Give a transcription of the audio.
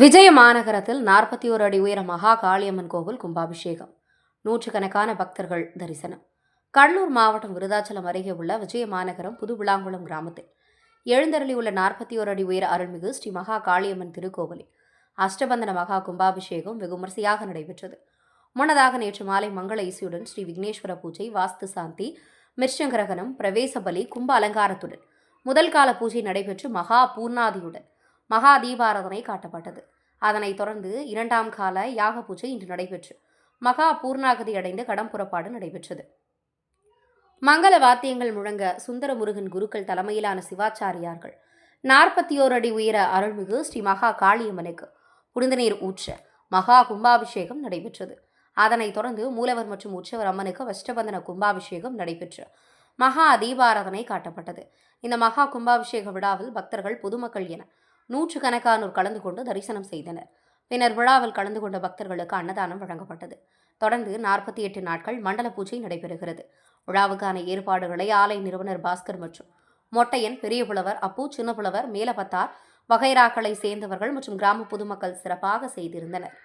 விஜய மாநகரத்தில் 41 அடி உயர மகா காளியம்மன் கோவில் கும்பாபிஷேகம். நூற்றுக்கணக்கான பக்தர்கள் தரிசனம். கடலூர் மாவட்டம் விருதாச்சலம் அருகே உள்ள விஜய மாநகரம் புது விளாங்குளம் கிராமத்தில் எழுந்தருளியுள்ள 41 அடி உயர அருள்மிகு ஸ்ரீ மகா காளியம்மன் திருக்கோவிலில் அஷ்டபந்தன மகா கும்பாபிஷேகம் வெகு விமரிசையாக நடைபெற்றது. முன்னதாக நேற்று மாலை மங்கள இசையுடன் ஸ்ரீ விக்னேஸ்வர பூஜை, வாஸ்து சாந்தி, மிருஷங்கிரகணம், பிரவேச பலி, கும்ப அலங்காரத்துடன் முதல் கால பூஜை நடைபெற்று மகா பூர்ணாதியுடன் மகா தீபாராதனை காட்டப்பட்டது. அதனைத் தொடர்ந்து இரண்டாம் கால யாக பூஜை இன்று நடைபெற்று மகா பூர்ணாகதி அடைந்து கடம் புறப்பாடு நடைபெற்றது. மங்கள வாத்தியங்கள் முழங்க சுந்தரமுருகன் குருக்கள் தலைமையிலான சிவாச்சாரியார்கள் 41 அடி உயர அருள்மிகு ஸ்ரீ மகா காளியம்மனுக்கு புனித நீர் ஊற்ற மகா கும்பாபிஷேகம் நடைபெற்றது. அதனைத் தொடர்ந்து மூலவர் மற்றும் உற்சவர் அம்மனுக்கு அஷ்டபந்தன கும்பாபிஷேகம் நடைபெற்று மகா தீபாராதனை காட்டப்பட்டது. இந்த மகா கும்பாபிஷேக விழாவில் பக்தர்கள், பொதுமக்கள் என நூற்றுக்கணக்கானோர் கலந்து கொண்டு தரிசனம் செய்தனர். பின்னர் விழாவில் கலந்து கொண்ட பக்தர்களுக்கு அன்னதானம் வழங்கப்பட்டது. தொடர்ந்து 48 நாட்கள் மண்டல பூஜை நடைபெறுகிறது. விழாவுக்கான ஏற்பாடுகளை ஆலய நிறுவனர் பாஸ்கர் மற்றும் மொட்டையன், பெரிய புலவர் அப்பு, சின்ன புலவர், மேலபத்தார் வகைராக்களை சேர்ந்தவர்கள் மற்றும் கிராம பொதுமக்கள் சிறப்பாக செய்திருந்தனர்.